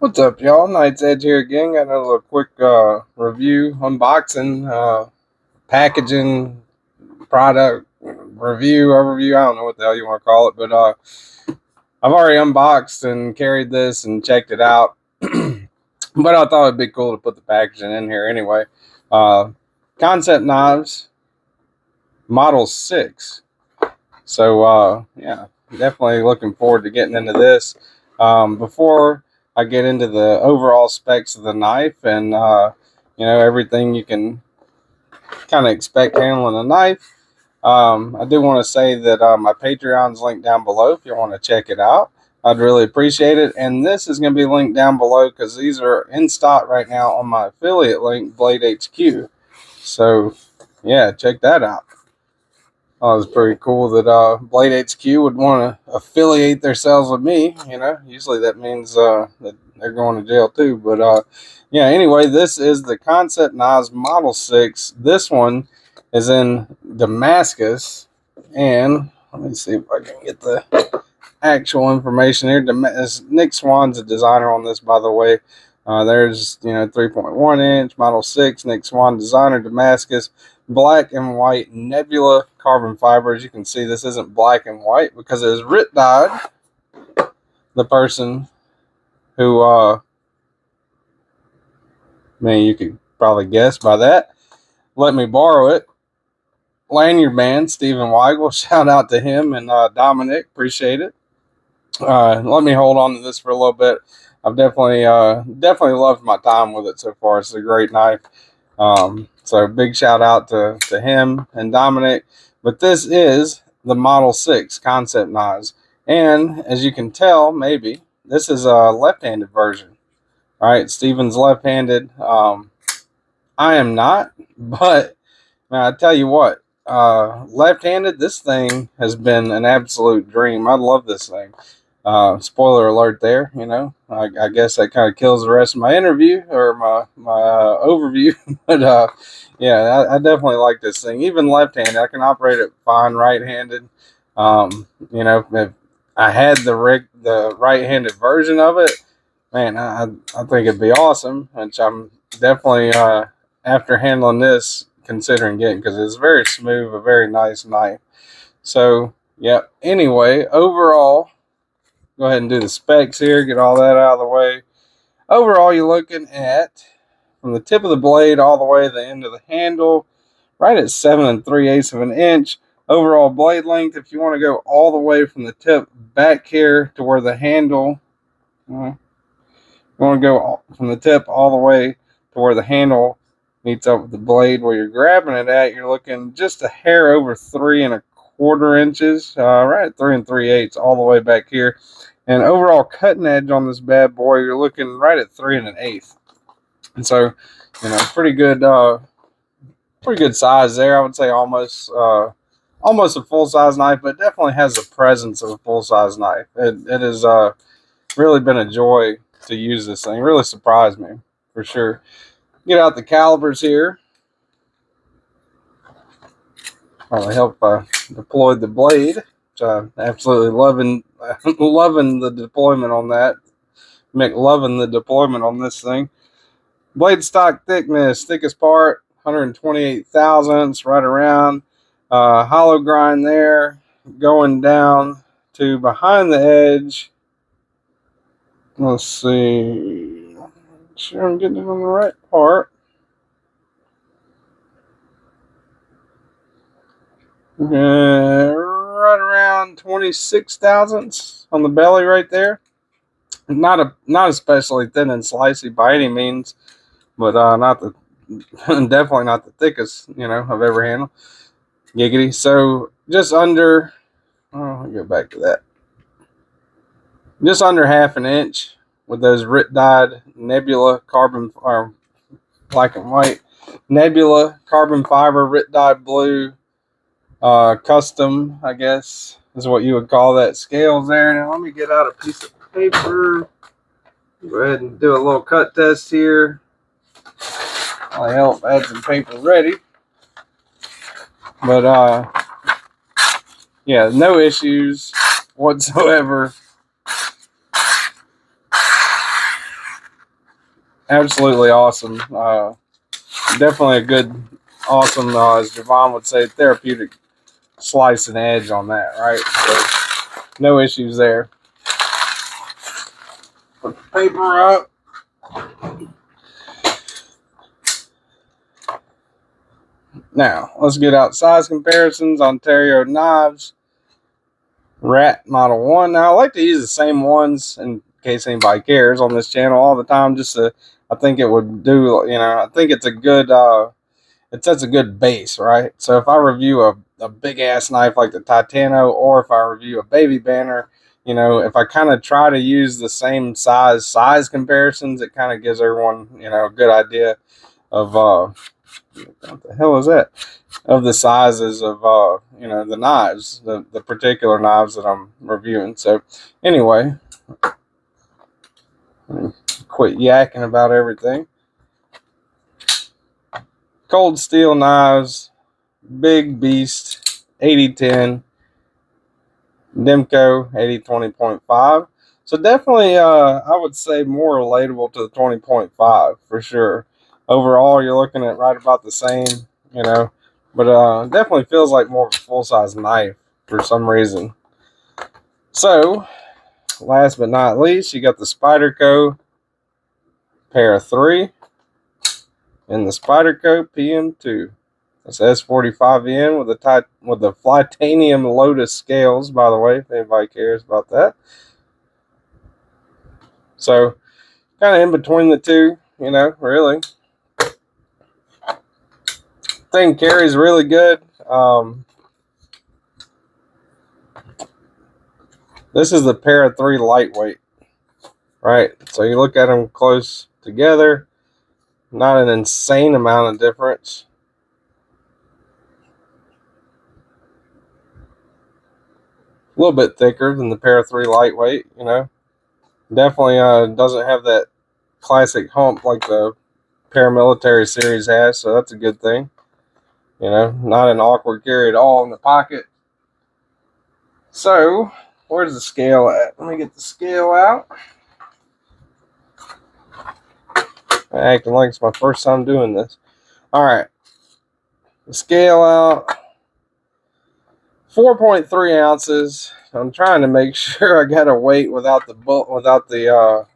What's up, y'all? Night's Edge here again. Got another quick review, unboxing, packaging, product review, overview. I don't know what the hell you want to call it, but I've already unboxed and carried this and checked it out. But I thought it'd be cool to put the packaging in here anyway. Kansept Knives Model 6. So, yeah, definitely looking forward to getting into this. Before I get into the overall specs of the knife and, everything you can kind of expect handling a knife, I do want to say that my Patreon's linked down below if you want to check it out. I'd really appreciate it. And this is going to be linked down below because these are in stock right now on my affiliate link, BladeHQ. So, yeah, check that out. Oh, it was pretty cool that BladeHQ would want to affiliate themselves with me. Usually that means that they're going to jail too. But yeah, anyway, this is the Kansept Knives Model 6. This one is in Damascus. And let me see if I can get the actual information here. Nick Swan's a designer on this, by the way. There's 3.1 inch Model 6, Nick Swan designer, Damascus, black and white nebula carbon fiber. As you can see, this isn't black and white because it was writ dyed. The person who, you could probably guess by that, let me borrow it. Lanyard man, Stephen Weigel, shout out to him, and Dominic, appreciate it. Let me hold on to this for a little bit. I've definitely loved my time with it so far. It's a great knife. So big shout out to him and Dominic. But this is the Model 6 Kansept Knives. And as you can tell, maybe, this is a left-handed version. All right, Steven's left-handed. I am not, but man, I tell you what, left-handed, this thing has been an absolute dream. I love this thing. Spoiler alert there, I guess that kind of kills the rest of my interview or my overview. But yeah, I definitely like this thing. Even left-handed, I can operate it fine right-handed. If I had the right-handed version of it, man, I think it'd be awesome, which I'm definitely, after handling this, considering getting, because it's very smooth, a very nice knife. So, yeah, anyway, overall, go ahead and do the specs here, get all that out of the way. Overall, you're looking at, from the tip of the blade all the way to the end of the handle, right at 7 3/8 of an inch. Overall blade length, if you want to go all the way from the tip back here to where the handle, you want to go from the tip all the way to where the handle meets up with the blade where you're grabbing it at, you're looking just a hair over 3 1/4 inches, right at 3 3/8 all the way back here. And overall cutting edge on this bad boy, you're looking right at 3 1/8. And so, pretty good size there. I would say almost a full size knife, but definitely has the presence of a full size knife. It has really been a joy to use this thing. Really surprised me for sure. Get out the calibers here. Probably help deploy the blade, which I'm absolutely loving the deployment on that. McLovin the deployment on this thing. Blade stock thickness, thickest part 128 thousandths, right around. Hollow grind there, going down to behind the edge. Let's see. Make sure I'm getting it on the right part. Right around 26 thousandths on the belly right there. Not especially thin and slicey by any means, but definitely not the thickest I've ever handled. Giggity. So just under, I'll go back to that. Just under 1/2 inch with those writ dyed nebula carbon, or black and white nebula carbon fiber writ dyed blue. Custom, I guess, is what you would call that, scales there. Now let me get out a piece of paper. Go ahead and do a little cut test here. I'll help add some paper ready. But yeah, no issues whatsoever absolutely awesome. Definitely a good, awesome, as Javon would say, therapeutic slice and edge on that, right? So no issues there. Put the paper up. Now, let's get out size comparisons. Ontario knives. Rat Model 1. Now, I like to use the same ones in case anybody cares on this channel all the time. Just to, I think it would do, I think it's a good, it sets a good base, right? So if I review a big ass knife like the Titano, or if I review a baby banner, if I kind of try to use the same size comparisons, it kind of gives everyone, a good idea of, what the hell is that? Of the sizes of the knives, the particular knives that I'm reviewing. So anyway, quit yakking about everything. Cold steel knives, big beast, 8010, Demco 8020.5. So definitely, I would say more relatable to the 20.5 for sure. Overall, you're looking at right about the same, but definitely feels like more of a full-size knife for some reason. So, last but not least, you got the Spyderco pair of 3 and the Spyderco PM2. It's S45N with the Flytanium Lotus scales, by the way, if anybody cares about that. So, kind of in between the two, really. Thing carries really good. This is the pair of 3 lightweight, right? So you look at them close together, not an insane amount of difference. A little bit thicker than the pair of 3 lightweight, Definitely doesn't have that classic hump like the paramilitary series has, so that's a good thing. Not an awkward carry at all in the pocket. So, where's the scale at? Let me get the scale out. Acting like it's my first time doing this. All right, the scale out. 4.3 ounces. I'm trying to make sure I got a weight without the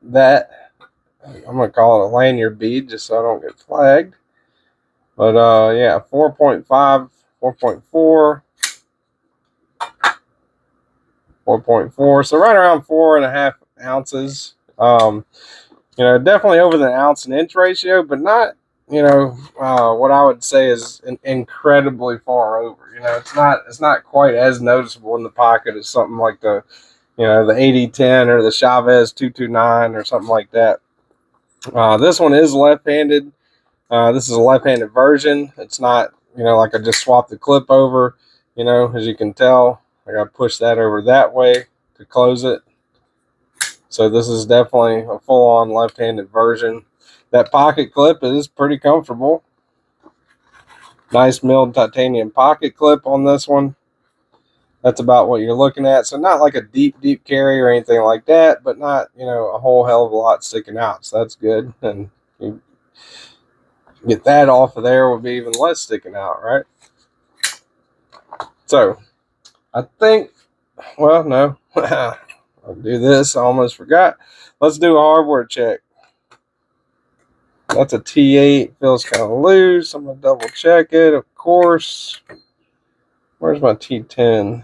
that. I'm gonna call it a lanyard bead just so I don't get flagged. But yeah, 4.5, 4.4, 4.4. So right around 4.5 ounces. Definitely over the ounce and inch ratio, but not, what I would say is incredibly far over. It's not quite as noticeable in the pocket as something like the 8010 or the Chavez 229 or something like that. This one is left-handed. This is a left-handed version. It's not, like I just swapped the clip over. As you can tell, I got to push that over that way to close it. So this is definitely a full-on left-handed version. That pocket clip is pretty comfortable. Nice milled titanium pocket clip on this one. That's about what you're looking at. So not like a deep carry or anything like that, but not, a whole hell of a lot sticking out. So that's good. And you get that off of there, would be even less sticking out, right? So I think, well, no. I'll do this. I almost forgot. Let's do a hardware check. That's a T8. Feels kind of loose. I'm going to double check it, of course. Where's my T10?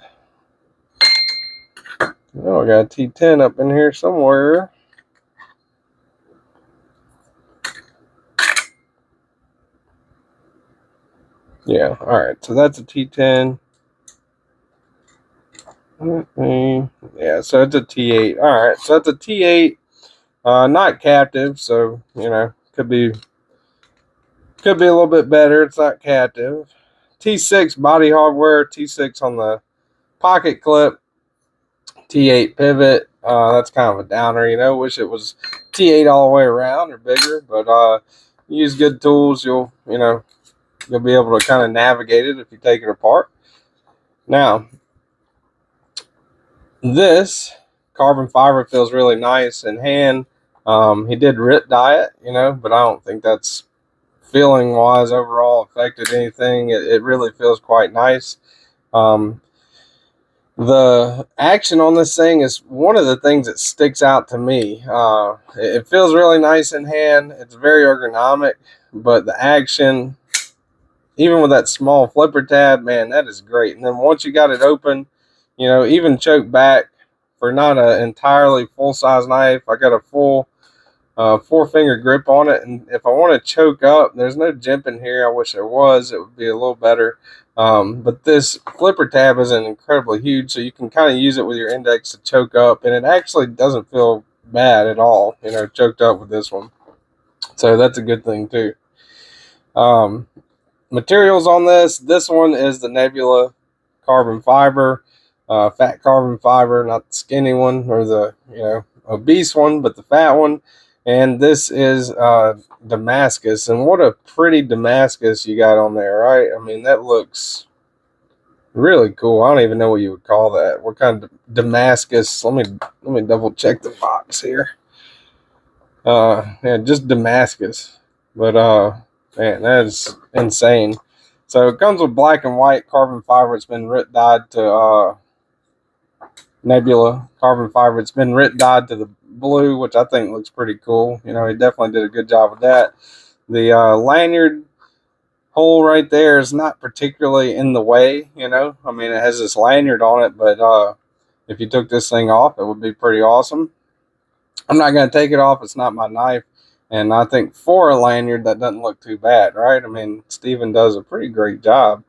Oh, I got a T10 up in here somewhere. Yeah, all right. So that's a T10. Yeah, so it's a T8. All right, so that's a T8. Not captive, so could be a little bit better. It's not captive. T6 body hardware, T6 on the pocket clip, T8 pivot. That's kind of a downer, wish it was T8 all the way around or bigger, but use good tools, you'll be able to kind of navigate it if you take it apart. Now, this carbon fiber feels really nice in hand. He did RIT diet, you know, but I don't think that's feeling wise overall affected anything. It really feels quite nice. Um, the action on this thing is one of the things that sticks out to me. It feels really nice in hand. It's very ergonomic, but the action, even with that small flipper tab, man, that is great. And then once you got it open, you know, even choke back for not an entirely full size knife, I got a full 4-finger grip on it, and if I want to choke up, there's no jimping here. I wish there was. It would be a little better. But this flipper tab isn't incredibly huge, so you can kind of use it with your index to choke up, and it actually doesn't feel bad at all, you know, choked up with this one. So that's a good thing too. Materials on this one is the Nebula carbon fiber, fat carbon fiber, not the skinny one or the, you know, obese one, but the fat one. And this is Damascus, and what a pretty Damascus you got on there, right? I mean, that looks really cool. I don't even know what you would call that. What kind of Damascus? Let me double check the box here. Yeah, just Damascus. But man, that is insane. So it comes with black and white carbon fiber. It's been dyed to Nebula carbon fiber. It's been dyed to the blue, which I think looks pretty cool. You know, he definitely did a good job with that. The lanyard hole right there is not particularly in the way. You know, I mean, it has this lanyard on it, but if you took this thing off, it would be pretty awesome. I'm not going to take it off. It's not my knife. And I think for a lanyard, that doesn't look too bad, right? I mean, Steven does a pretty great job,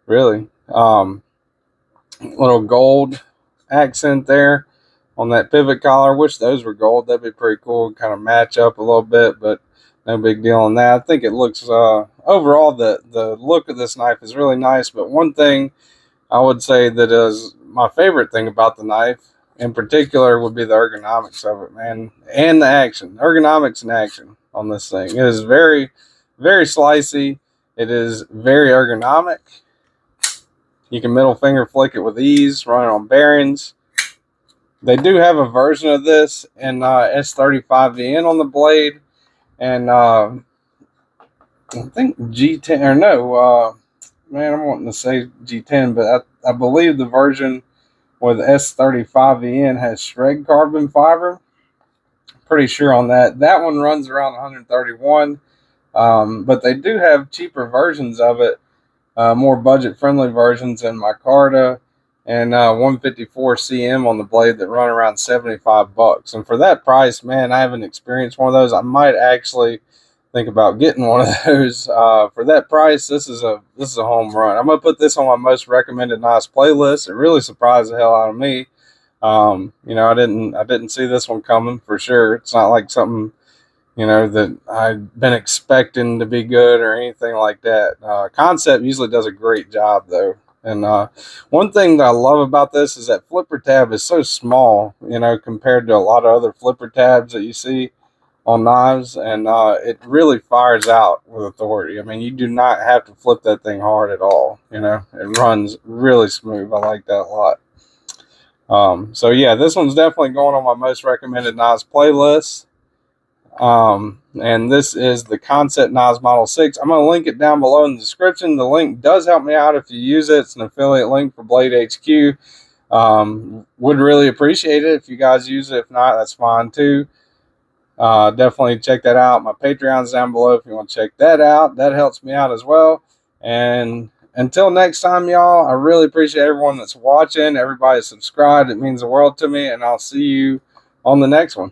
really. Little gold accent there on that pivot collar. Wish those were gold. That'd be pretty cool. Kind of match up a little bit, but no big deal on that. I think it looks, overall, the look of this knife is really nice. But one thing I would say that is my favorite thing about the knife in particular would be the ergonomics of it, man, and the action. Ergonomics and action on this thing. It is very, very slicey. It is very ergonomic. You can middle finger flick it with ease, run it on bearings. They do have a version of this in S35VN on the blade, and I think G10, or no, man, I'm wanting to say G10, but I believe the version with S35VN has shred carbon fiber. Pretty sure on that. That one runs around 131, but they do have cheaper versions of it, more budget-friendly versions in micarta and 154 cm on the blade that run around $75. And for that price, man, I haven't experienced one of those. I might actually think about getting one of those. For that price, this is a home run. I'm gonna put this on my most recommended knives playlist. It really surprised the hell out of me. You know, I didn't see this one coming for sure. It's not like something, you know, that I've been expecting to be good or anything like that. Kansept usually does a great job though. And one thing that I love about this is that flipper tab is so small, you know, compared to a lot of other flipper tabs that you see on knives, and it really fires out with authority. I mean, you do not have to flip that thing hard at all. You know, it runs really smooth. I like that a lot. So yeah, this one's definitely going on my most recommended knives playlist. And this is the Kansept Knives Model 6. I'm going to link it down below in the description. The link does help me out if you use it. It's an affiliate link for BladeHQ. Would really appreciate it if you guys use it. If not, that's fine too. Definitely check that out. My Patreon's down below if you want to check that out. That helps me out as well. And until next time, y'all, I really appreciate everyone that's watching, everybody subscribed. It means the world to me, and I'll see you on the next one.